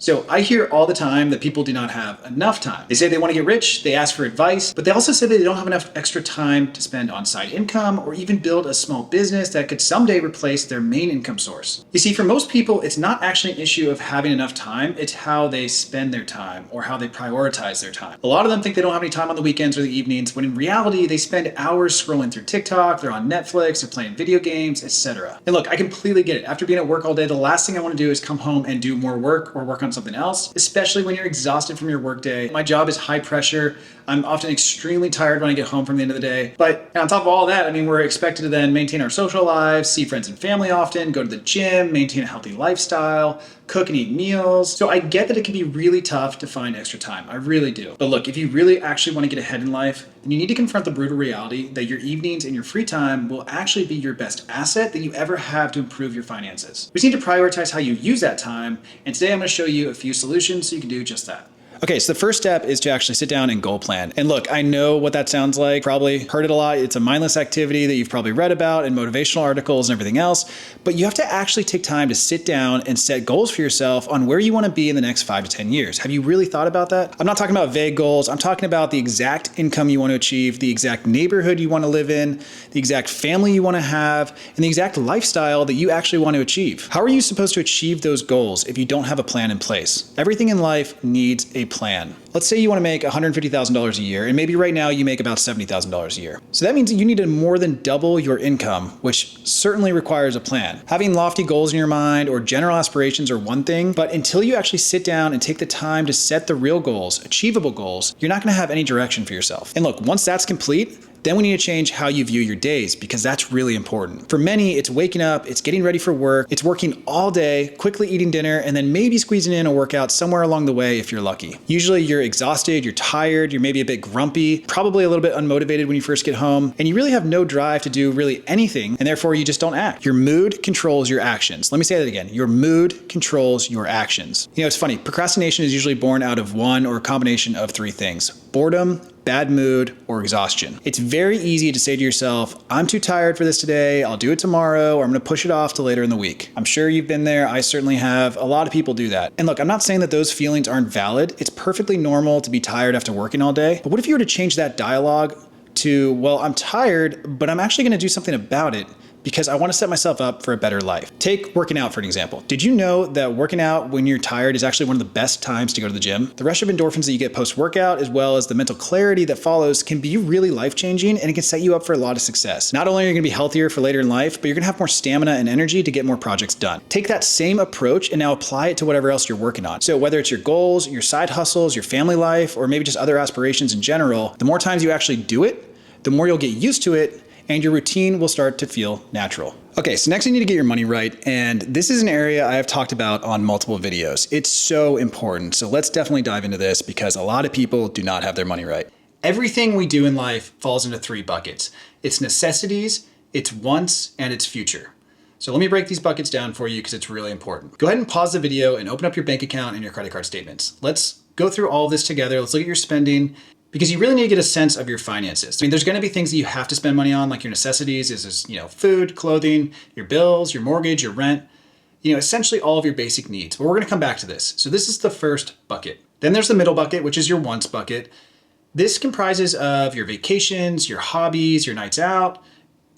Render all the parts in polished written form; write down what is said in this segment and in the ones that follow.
So I hear all the time that people do not have enough time. They say they want to get rich, they ask for advice, but they also say that they don't have enough extra time to spend on side income or even build a small business that could someday replace their main income source. You see, for most people, it's not actually an issue of having enough time, it's how they spend their time or how they prioritize their time. A lot of them think they don't have any time on the weekends or the evenings, when in reality, they spend hours scrolling through TikTok, they're on Netflix, they're playing video games, etc. And look, I completely get it. After being at work all day, the last thing I want to do is come home and do more work or work on something else, especially when you're exhausted from your workday. My job is high pressure. I'm often extremely tired when I get home from the end of the day. But on top of all that, we're expected to then maintain our social lives, see friends and family often, go to the gym, maintain a healthy lifestyle, cook and eat meals. So I get that it can be really tough to find extra time. I really do. But look, if you really actually want to get ahead in life, then you need to confront the brutal reality that your evenings and your free time will actually be your best asset that you ever have to improve your finances. We just need to prioritize how you use that time. And today I'm going to show you a few solutions so you can do just that. Okay, so the first step is to actually sit down and goal plan. And look, I know what that sounds like. Probably heard it a lot. It's a mindless activity that you've probably read about in motivational articles and everything else. But you have to actually take time to sit down and set goals for yourself on where you want to be in the next 5 to 10 years. Have you really thought about that? I'm not talking about vague goals. I'm talking about the exact income you want to achieve, the exact neighborhood you want to live in, the exact family you want to have, and the exact lifestyle that you actually want to achieve. How are you supposed to achieve those goals if you don't have a plan in place? Everything in life needs a plan. Let's say you want to make $150,000 a year, and maybe right now you make about $70,000 a year. So that means that you need to more than double your income, which certainly requires a plan. Having lofty goals in your mind or general aspirations are one thing, but until you actually sit down and take the time to set the real goals, achievable goals, you're not going to have any direction for yourself. And look, once that's complete, then we need to change how you view your days, because that's really important. For many, it's waking up, it's getting ready for work, it's working all day, quickly eating dinner, and then maybe squeezing in a workout somewhere along the way if you're lucky. Usually you're exhausted, you're tired, you're maybe a bit grumpy, probably a little bit unmotivated when you first get home, and you really have no drive to do really anything, and therefore you just don't act. Your mood controls your actions. Let me say that again. Your mood controls your actions. You know, it's funny, procrastination is usually born out of one or a combination of three things: boredom, bad mood, or exhaustion. It's very easy to say to yourself, I'm too tired for this today, I'll do it tomorrow, or I'm gonna push it off to later in the week. I'm sure you've been there, I certainly have. A lot of people do that. And look, I'm not saying that those feelings aren't valid. It's perfectly normal to be tired after working all day. But what if you were to change that dialogue to, well, I'm tired, but I'm actually gonna do something about it because I want to set myself up for a better life. Take working out for an example. Did you know that working out when you're tired is actually one of the best times to go to the gym? The rush of endorphins that you get post-workout, as well as the mental clarity that follows, can be really life-changing, and it can set you up for a lot of success. Not only are you going to be healthier for later in life, but you're going to have more stamina and energy to get more projects done. Take that same approach and now apply it to whatever else you're working on. So whether it's your goals, your side hustles, your family life, or maybe just other aspirations in general, the more times you actually do it, the more you'll get used to it, and your routine will start to feel natural. Okay, so next you need to get your money right, and this is an area I have talked about on multiple videos. It's so important, so let's definitely dive into this because a lot of people do not have their money right. Everything we do in life falls into three buckets. It's necessities, it's wants, and it's future. So let me break these buckets down for you because it's really important. Go ahead and pause the video and open up your bank account and your credit card statements. Let's go through all of this together. Let's look at your spending, because you really need to get a sense of your finances. There's gonna be things that you have to spend money on, like your necessities, is food, clothing, your bills, your mortgage, your rent, essentially all of your basic needs. But we're gonna come back to this. So this is the first bucket. Then there's the middle bucket, which is your wants bucket. This comprises of your vacations, your hobbies, your nights out,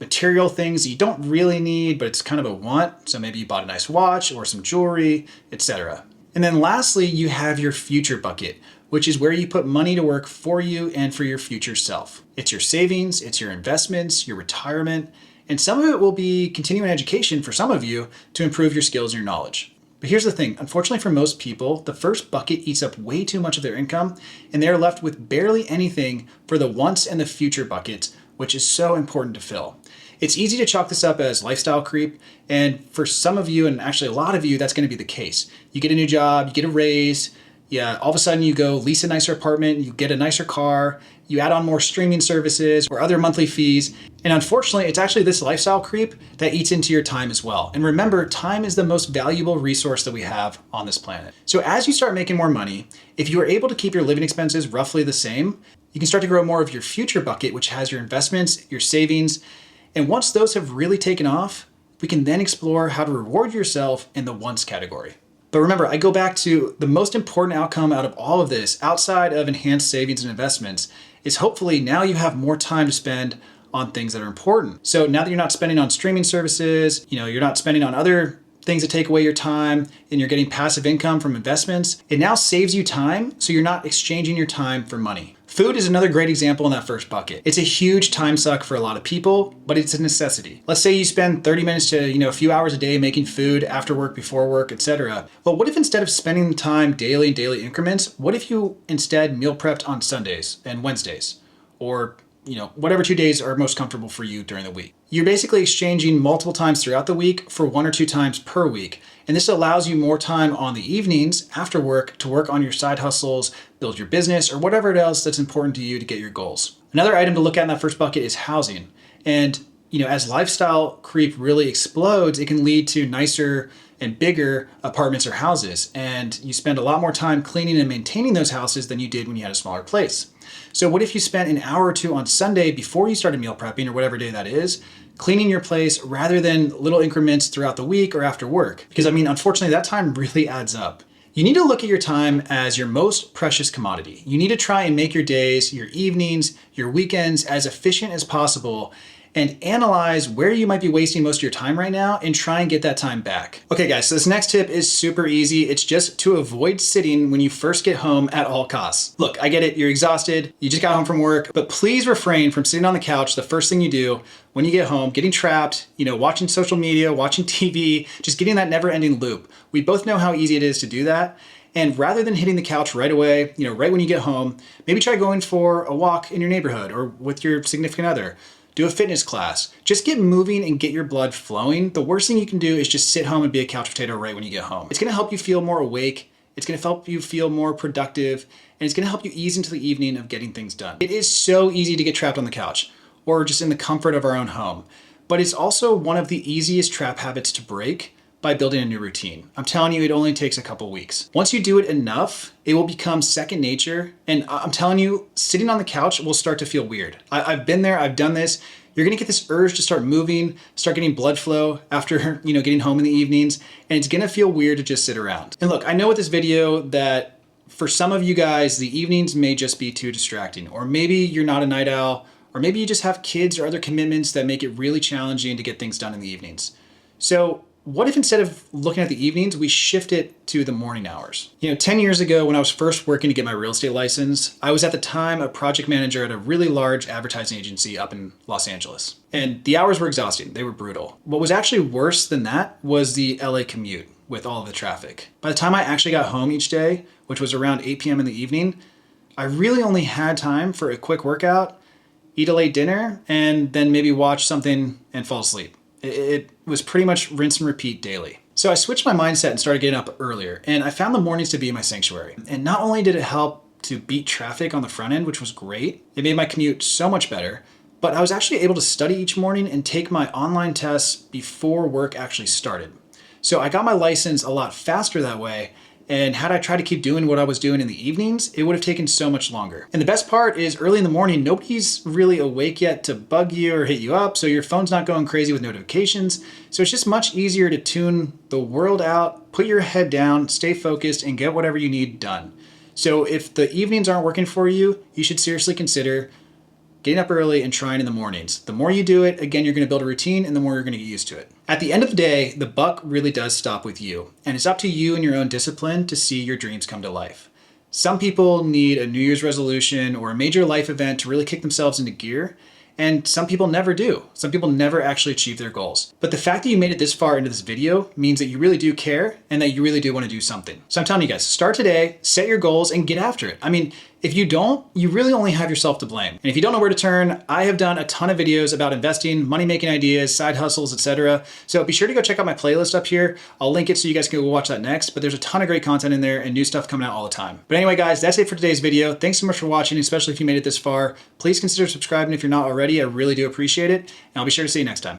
material things that you don't really need, but it's kind of a want. So maybe you bought a nice watch or some jewelry, etc. And then lastly, you have your future bucket, which is where you put money to work for you and for your future self. It's your savings, it's your investments, your retirement, and some of it will be continuing education for some of you to improve your skills and your knowledge. But here's the thing, unfortunately for most people, the first bucket eats up way too much of their income, and they're left with barely anything for the wants and the future buckets, which is so important to fill. It's easy to chalk this up as lifestyle creep, and for some of you, and actually a lot of you, that's gonna be the case. You get a new job, you get a raise, all of a sudden you go lease a nicer apartment, you get a nicer car, you add on more streaming services or other monthly fees. And unfortunately, it's actually this lifestyle creep that eats into your time as well. And remember, time is the most valuable resource that we have on this planet. So as you start making more money, if you are able to keep your living expenses roughly the same, you can start to grow more of your future bucket, which has your investments, your savings. And once those have really taken off, we can then explore how to reward yourself in the wants category. But remember, I go back to the most important outcome out of all of this, outside of enhanced savings and investments, is hopefully now you have more time to spend on things that are important. So now that you're not spending on streaming services, you're not spending on other things that take away your time, and you're getting passive income from investments, it now saves you time, so you're not exchanging your time for money. Food is another great example in that first bucket. It's a huge time suck for a lot of people, but it's a necessity. Let's say you spend 30 minutes to, a few hours a day making food after work, before work, etc. But what if instead of spending the time daily in daily increments, what if you instead meal prepped on Sundays and Wednesdays? Or whatever 2 days are most comfortable for you during the week. You're basically exchanging multiple times throughout the week for 1 or 2 times per week. And this allows you more time on the evenings after work to work on your side hustles, build your business, or whatever else that's important to you to get your goals. Another item to look at in that first bucket is housing. And as lifestyle creep really explodes, it can lead to nicer and bigger apartments or houses. And you spend a lot more time cleaning and maintaining those houses than you did when you had a smaller place. So what if you spent an hour or 2 on Sunday before you started meal prepping, or whatever day that is, cleaning your place rather than little increments throughout the week or after work? Because unfortunately, that time really adds up. You need to look at your time as your most precious commodity. You need to try and make your days, your evenings, your weekends as efficient as possible, and analyze where you might be wasting most of your time right now and try and get that time back. Okay guys, so this next tip is super easy. It's just to avoid sitting when you first get home at all costs. Look, I get it, you're exhausted, you just got home from work, but please refrain from sitting on the couch the first thing you do when you get home, getting trapped, watching social media, watching TV, just getting that never-ending loop. We both know how easy it is to do that. And rather than hitting the couch right away, right when you get home, maybe try going for a walk in your neighborhood or with your significant other. Do a fitness class. Just get moving and get your blood flowing. The worst thing you can do is just sit home and be a couch potato right when you get home. It's gonna help you feel more awake. It's gonna help you feel more productive. And it's gonna help you ease into the evening of getting things done. It is so easy to get trapped on the couch or just in the comfort of our own home. But it's also one of the easiest trap habits to break by building a new routine. I'm telling you, it only takes a couple weeks. Once you do it enough, it will become second nature. And I'm telling you, sitting on the couch will start to feel weird. I've been there, I've done this. You're gonna get this urge to start moving, start getting blood flow after getting home in the evenings, and it's gonna feel weird to just sit around. And look, I know with this video that for some of you guys, the evenings may just be too distracting, or maybe you're not a night owl, or maybe you just have kids or other commitments that make it really challenging to get things done in the evenings. So what if instead of looking at the evenings, we shift it to the morning hours? 10 years ago when I was first working to get my real estate license, I was at the time a project manager at a really large advertising agency up in Los Angeles. And the hours were exhausting, they were brutal. What was actually worse than that was the LA commute with all of the traffic. By the time I actually got home each day, which was around 8 p.m. in the evening, I really only had time for a quick workout, eat a late dinner, and then maybe watch something and fall asleep. It was pretty much rinse and repeat daily. So I switched my mindset and started getting up earlier, and I found the mornings to be my sanctuary. And not only did it help to beat traffic on the front end, which was great, it made my commute so much better, but I was actually able to study each morning and take my online tests before work actually started. So I got my license a lot faster that way, and had I tried to keep doing what I was doing in the evenings, it would have taken so much longer. And the best part is early in the morning, nobody's really awake yet to bug you or hit you up, so your phone's not going crazy with notifications. So it's just much easier to tune the world out, put your head down, stay focused, and get whatever you need done. So if the evenings aren't working for you, you should seriously consider getting up early and trying in the mornings. The more you do it, again, you're gonna build a routine and the more you're gonna get used to it. At the end of the day, the buck really does stop with you. And it's up to you and your own discipline to see your dreams come to life. Some people need a New Year's resolution or a major life event to really kick themselves into gear. And some people never do. Some people never actually achieve their goals. But the fact that you made it this far into this video means that you really do care and that you really do want to do something. So I'm telling you guys, start today, set your goals, and get after it. I mean, if you don't, you really only have yourself to blame. And if you don't know where to turn, I have done a ton of videos about investing, money-making ideas, side hustles, etc. So be sure to go check out my playlist up here. I'll link it so you guys can go watch that next, but there's a ton of great content in there and new stuff coming out all the time. But anyway, guys, that's it for today's video. Thanks so much for watching, especially if you made it this far. Please consider subscribing if you're not already. I really do appreciate it. And I'll be sure to see you next time.